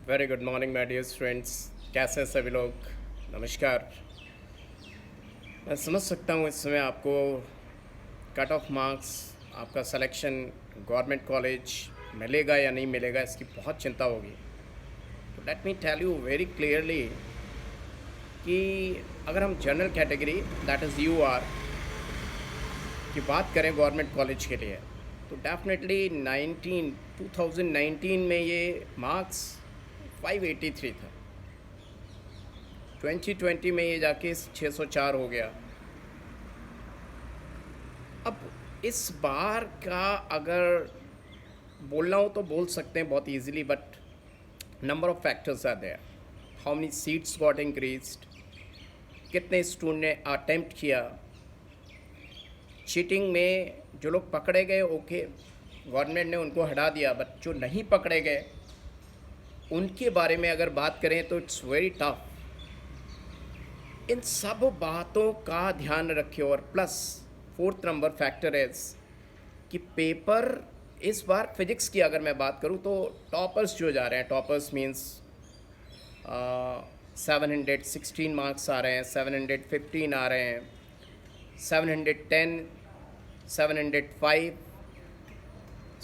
Very good morning my dear students. कैसे हैं सभी लोग? नमस्कार। मैं समझ सकता हूँ इस समय आपको कट ऑफ मार्क्स, आपका सिलेक्शन गवर्नमेंट कॉलेज मिलेगा या नहीं मिलेगा, इसकी बहुत चिंता होगी। तो let me tell you very clearly कि अगर हम general category that is U R की बात करें गवर्नमेंट कॉलेज के लिए, तो डेफिनेटली 2019 में ये मार्क्स 583 था। 2020 में ये जाके 604 हो गया। अब इस बार का अगर बोलना हो तो बोल सकते हैं बहुत easily, but number of factors are there. How many seats got increased, कितने स्टूडेंट ने अटेम्प्ट किया, चीटिंग में जो लोग पकड़े गए ओके गवर्नमेंट ने उनको हटा दिया, बट जो नहीं पकड़े गए उनके बारे में अगर बात करें तो इट्स वेरी टफ। इन सब बातों का ध्यान रखिए। और plus fourth number factor is कि पेपर इस बार फिजिक्स की अगर मैं बात करूं तो टॉपर्स जो जा रहे हैं, टॉपर्स मींस 716 मार्क्स आ रहे हैं, 715 आ रहे हैं, 710, 705,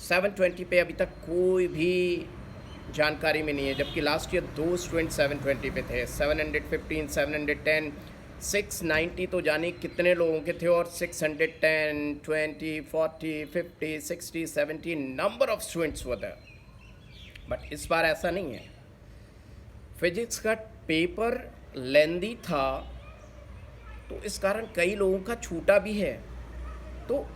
720 पे अभी तक कोई भी जानकारी में नहीं है, जबकि लास्ट ईयर 2 स्टूडेंट 720 पे थे। 715, 710, 690 तो जाने कितने लोगों के थे, और 610, 20, 40, 50, 60, 70 number of students were there. But इस बार ऐसा नहीं है। फिजिक्स का पेपर लेंदी था तो इस कारण कई लोगों का छूटा भी है। तो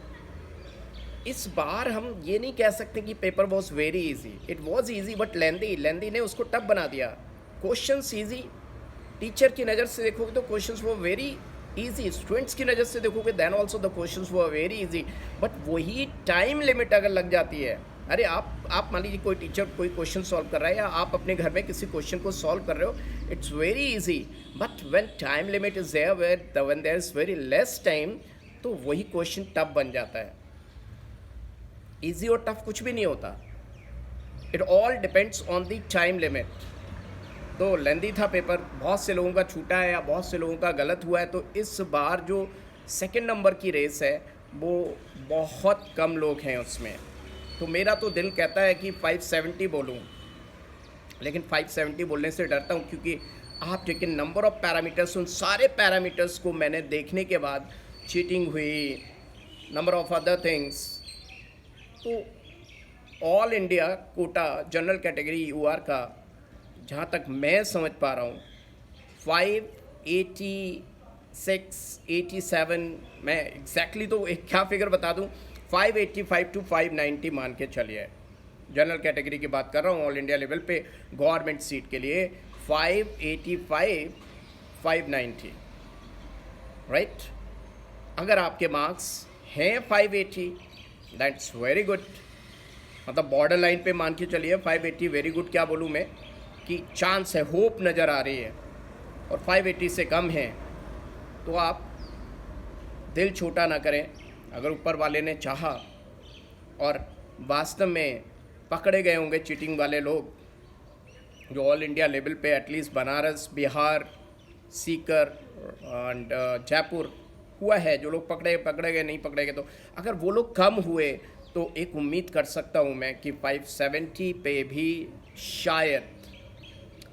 इस बार हम ये नहीं कह सकते कि paper was very easy. It was easy but lengthy ने उसको टफ बना दिया। क्वेश्चंस इजी, टीचर की नज़र से देखोगे तो क्वेश्चंस वो वेरी इजी, स्टूडेंट्स की नज़र से देखोगे देन ऑल्सो द क्वेश्चंस वो वेरी इजी। बट वही टाइम लिमिट अगर लग जाती है, अरे आप मान लीजिए कोई टीचर कोई क्वेश्चन सॉल्व कर रहा है या आप अपने घर में किसी क्वेश्चन को सॉल्व कर रहे हो, it's very easy. But when time limit is there, when there is very less time, तो वही क्वेश्चन टफ बन जाता है। इजी और टफ कुछ भी नहीं होता, it all depends on the time limit. तो लेंदी था पेपर, बहुत से लोगों का छूटा है या बहुत से लोगों का गलत हुआ है। तो इस बार जो सेकंड नंबर की रेस है वो बहुत कम लोग हैं उसमें। तो मेरा तो दिल कहता है कि 570 बोलूं, लेकिन 570 बोलने से डरता हूं, क्योंकि आप देखिए नंबर ऑफ पैरामीटर्स, उन सारे पैरामीटर्स को मैंने देखने के बाद, चीटिंग हुई, नंबर ऑफ अदर थिंग्स, तो all India quota general category UR का जहाँ तक मैं समझ पा रहा हूँ 586, 87, मैं एग्जैक्टली तो एक क्या फिगर बता दूँ, 585 टू 590 मान के चलिए। जनरल कैटेगरी की बात कर रहा हूँ ऑल इंडिया लेवल पे गवर्नमेंट सीट के लिए 585, 590, राइट। अगर आपके मार्क्स हैं 580, दैट्स वेरी गुड। मतलब बॉर्डर लाइन पे मान के चलिए 580 वेरी गुड, क्या बोलूँ मैं, कि चांस है, होप नज़र आ रही है। और 580 से कम है तो आप दिल छोटा ना करें। अगर ऊपर वाले ने चाहा और वास्तव में पकड़े गए होंगे चीटिंग वाले लोग, जो ऑल इंडिया लेवल पे at least Banaras, Bihar, seeker and Jaipur हुआ है, जो लोग पकड़े गए, नहीं पकड़े गए, तो अगर वो लोग कम हुए तो एक उम्मीद कर सकता हूँ मैं कि 570 पे भी शायद,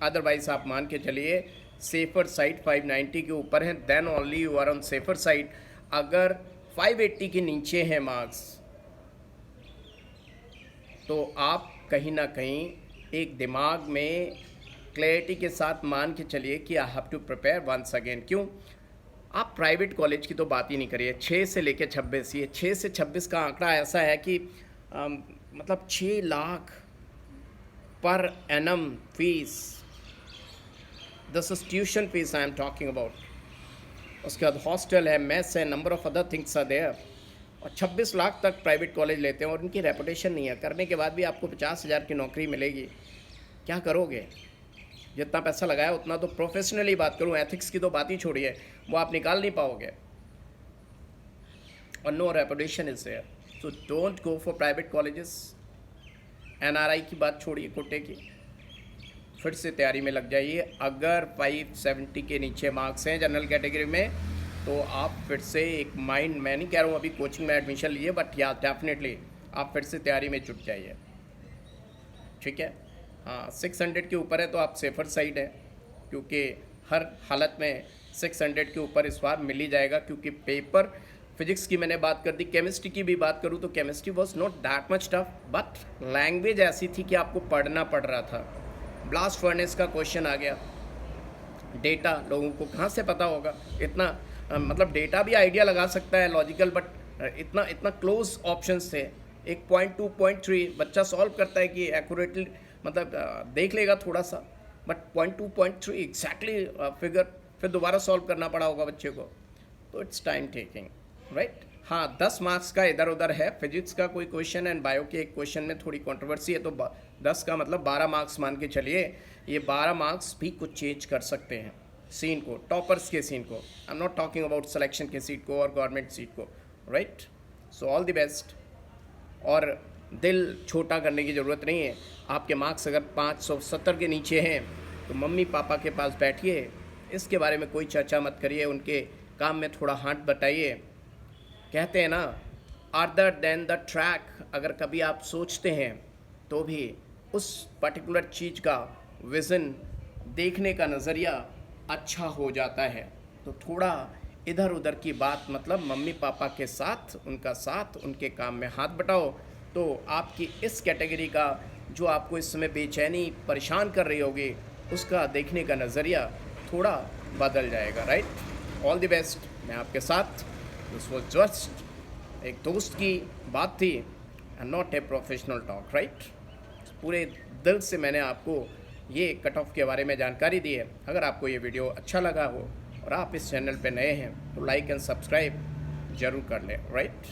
अदरवाइज आप मान के चलिए सेफर साइड 590 के ऊपर है, then only you are on safer side. अगर 580 के नीचे हैं मार्क्स तो आप कहीं ना कहीं एक दिमाग में क्लैरिटी के साथ मान के चलिए कि I have to prepare once again. क्यों? आप प्राइवेट कॉलेज की तो बात ही नहीं करिए। 6 से लेकर 26, ये 6 से 26 का आंकड़ा ऐसा है कि मतलब 6 lakh per annum fees, this is tuition fees I am talking about. उसके बाद हॉस्टल है, मेस है, number of other things are there. और 26 लाख तक प्राइवेट कॉलेज लेते हैं और उनकी रेपुटेशन नहीं है। करने के बाद भी आपको 50,000 की नौकरी मिलेगी, क्या करोगे? जितना पैसा लगाया उतना तो, प्रोफेशनली बात करूं, एथिक्स की तो बात ही छोड़िए, वो आप निकाल नहीं पाओगे। और no reputation is there, so don't go for private colleges. NRI की बात छोड़िए, कोटे की, फिर से तैयारी में लग जाइए। अगर 570 के नीचे मार्क्स हैं जनरल कैटेगरी में तो आप फिर से एक माइंड, मैं नहीं कह रहा हूँ अभी कोचिंग में एडमिशन लिए, बट या डेफिनेटली आप फिर से तैयारी में जुट जाइए, ठीक है। हाँ, 600 के ऊपर है तो आप सेफर साइड है, क्योंकि हर हालत में 600 के ऊपर इस बार मिल ही जाएगा, क्योंकि पेपर फिजिक्स की मैंने बात कर दी। केमिस्ट्री की भी बात करूँ तो chemistry was not that much tough, but language ऐसी थी कि आपको पढ़ना पड़ रहा था। ब्लास्ट फर्नेस का क्वेश्चन आ गया, डेटा लोगों को कहाँ से पता होगा इतना, मतलब डेटा भी आइडिया लगा सकता है लॉजिकल, बट इतना इतना क्लोज ऑप्शंस थे। एक 0.2 0.3 बच्चा सॉल्व करता है कि एक्यूरेटली, मतलब देख लेगा थोड़ा सा, बट 0.2 0.3 एग्जैक्टली फिगर फिर दोबारा सॉल्व करना पड़ा होगा बच्चे को, तो इट्स टाइम टेकिंग, राइट। हाँ, 10 मार्क्स का इधर उधर है। फिजिक्स का कोई क्वेश्चन एंड बायो के एक क्वेश्चन में थोड़ी कंट्रोवर्सी है, तो 10 का मतलब 12 मार्क्स मान के चलिए। ये 12 मार्क्स भी कुछ चेंज कर सकते हैं सीन को, टॉपर्स के सीन को। I am not talking about selection के सीट को और गवर्नमेंट सीट को, right. So all the best. और दिल छोटा करने की ज़रूरत नहीं है। आपके मार्क्स अगर 570 के नीचे हैं तो मम्मी पापा के पास बैठिए, इसके बारे में कोई चर्चा मत करिए, उनके काम में थोड़ा हाथ बटाइए। कहते हैं ना, अदर देन द ट्रैक, अगर कभी आप सोचते हैं तो भी उस पर्टिकुलर चीज़ का विज़न, देखने का नज़रिया अच्छा हो जाता है। तो थोड़ा इधर उधर की बात, मतलब मम्मी पापा के साथ, उनका साथ, उनके काम में हाथ बटाओ, तो आपकी इस कैटेगरी का जो आपको इस समय बेचैनी परेशान कर रही होगी, उसका देखने का नज़रिया थोड़ा बदल जाएगा, राइट। All the best. मैं आपके साथ, दिस वॉज जस्ट एक दोस्त की बात थी and not a professional talk, right. पूरे दिल से मैंने आपको ये कट ऑफ के बारे में जानकारी दी है। अगर आपको ये वीडियो अच्छा लगा हो और आप इस चैनल पे नए हैं तो लाइक एंड सब्सक्राइब ज़रूर कर लें, राइट।